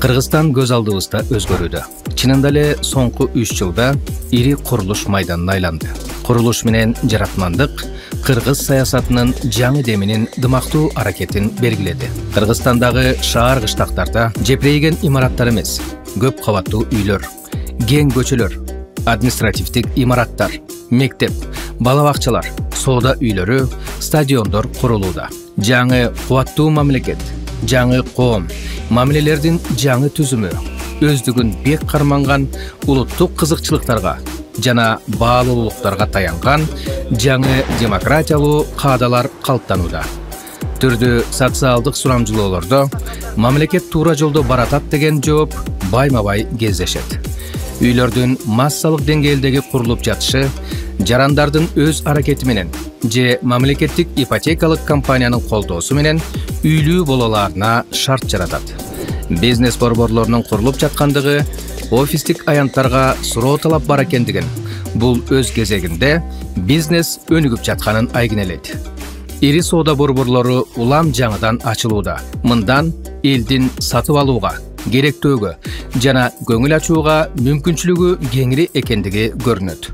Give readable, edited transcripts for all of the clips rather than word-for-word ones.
Кыргызстан көз алдыбызда өзгөрүүдө. Чынында эле соңку 3 жылда ири курулуш майданына айланды. Курулуш менен жаратмандык кыргыз саясатынын жаңы деминин дымактуу аракетин белгиледи. Кыргызстандагы шаар кыштактарда жепирейген имараттар эмес, көп кабаттуу үйлөр, кең көчөлөр, административдик имараттар, мектеп, бала бакчалар, соода үйлөрү, стадиондор курулууда. Жаңы кубаттуу мамлекет, жаңы коом, мамилелердин жаңы түзүмү, өздүгүн бек карманган улуттук кызыкчылыктарга жана баалуулуктарга таянган жаңы демократиялуу каадалар калыптанууда. Түрдүү социалдык сурамжылоолордо мамлекет туура жолдо баратат деген жооп байма-бай кездешет. Үйлөрдүн массалык деңгээлдеги курулуп жатышы жарандардын өз аракети менен же мамлекеттик ипотекалык компаниянын колдоосу менен үйлүү бололарына шарт жаратат. Бизнес борборлорунун курулуп жаткандыгы офистик аянттарга суроо талап бар экендигин, бул өз кезегинде бизнес өнүгүп жатканын айгинелейт. Ири соода борборлору улам жаңыдан ачылууда. Мындан элдин сатып алууга, керектөөгө жана көңүл ачууга мүмкүнчүлүгү кеңири экендиги көрүнөт.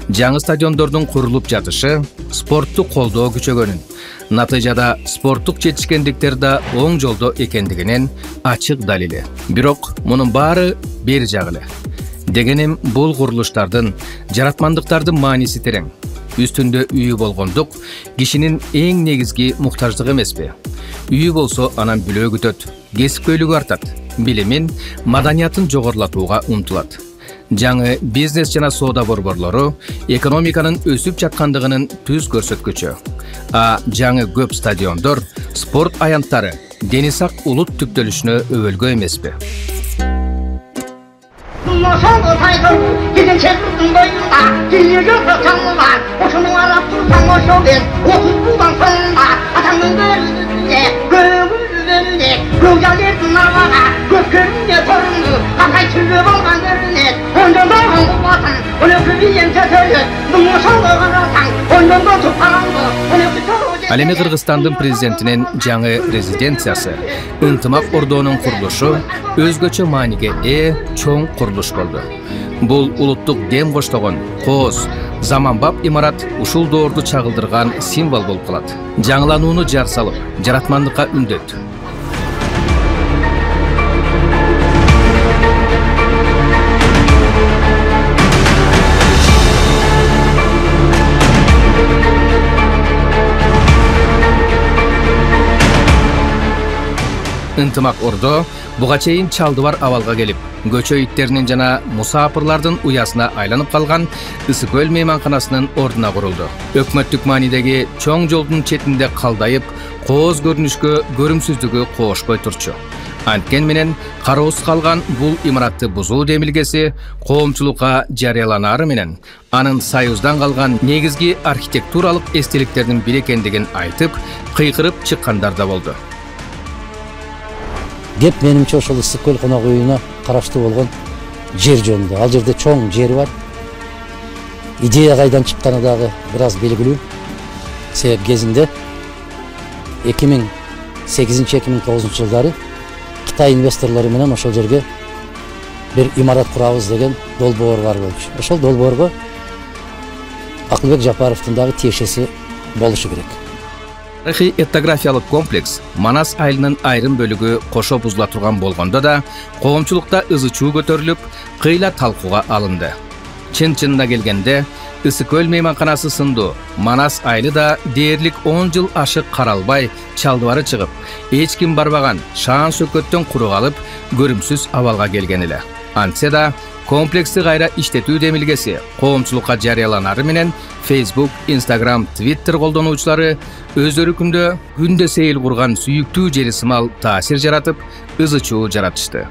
Жаңы стадиондордун курулуп жатышы спортту колдоо күчөгөнүн, натыйжада спорттук жетишкендиктер да оң жолдо экендигинин ачык далили. Бирок мунун баары бери жагы эле. Дегеним бул курулуштардын, жаратмандыктардын мааниси терең. Үстүндө үйү болгондук кишинин эң негизги муктаждыгы эмеспи? Үйү болсо анан бүлөө күтөт, кесипкөйлүгү артат, билимин, маданиятын жогорулатууга умтулат. Жаңы бизнес жана соода борборлору экономиканын өсүп жаткандыгынын түз көрсөткүчү. А жаңы көп стадиондор, спорт аянттары дени сак улут түптөлүшүнө өбөлгө эмеспи? Ал эми Кыргызстандын президентинин жаңы резиденциясы Ынтымак Ордонун курулушу өзгөчө мааниге чоң курулуш болду. Бул улуттук дем коштогон, кооз, заманбап имарат ушул доорду чагылдырган символ болуп калат. Жаңыланууну жар салып, жаратмандыкка үндөйт. Ынтымак Ордо буга чейин чалдыбар абалга келип, көчө иттеринин жана мусаапырлардын уясына айланып калган Ысык көл мейманканасынын ордуна курулду. Өкмөттүк маанидеги чоң жолдун четинде калдайып, кооз көрүнүшкө көрүмсүздүгү коошпой турчу. Анткен менен кароосуз калган бул имаратты бузуу демилгеси коомчулукка жарыяланары менен анын Союздан калган негизги архитектуралык эстеликтердин бири экендигин айтып, кыйкырып чыккандар да болду. Кеп менимче ошол Ысык көл конок үйүнө караштуу болгон жер жөнүндө. Ал жерде чоң жер бар. Идея кайдан чыкканы дагы бир аз белгилүү. Себеп кезинде 2008-2009 жылдары Кытай инвесторлору менен ошол жерге бир имарат курабыз деген долбоор бар болчу. Ошол долбоорго Акылбек Жапаровдун дагы тиешеси болушу керек. Тарыхый этнографиялык комплекс Манас айылынын айрым бөлүгү кошо бузула турган болгондо да коомчулукта ызы-чуу көтөрүлүп, кыйла талкууга алынды. Чын-чынына келгенде, Ысык көл мейманканасы сындуу Манас айылы да дээрлик 10 жыл ашык каралбай, чалдыбары чыгып, эч ким барбаган шаан сөкөттөн куру калып, көрүмсүз абалга келген эле. Антсе да комплексти кайра иштетүү демилгеси коомчулукка жарыяланары менен Facebook, Instagram, Twitter колдонуучулары өздөрү күндө сейил курган сүйүктүү жери сымал таасир жаратып, ызы-чуу жаратышты.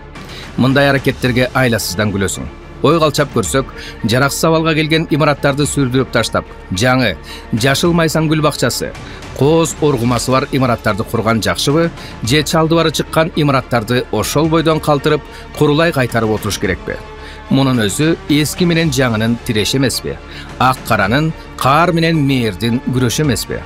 Мындай аракеттерге айласыздан күлөсүң. Ой калчап көрсөк, жараксыз абалга келген имараттарды сүрдүрүп таштап, жаңы жашыл майсан гүл бакчасы, кооз оргумасы бар имараттарды курган жакшыбы, же чалдыбары чыккан имараттарды ошол бойдон калтырып, курулай кайтарып отуруш керекпи? Мунун өзү эски менен жаңынын тиреши эмеспи? Ак каранын, каар менен мээрдин күрөшү эмеспи?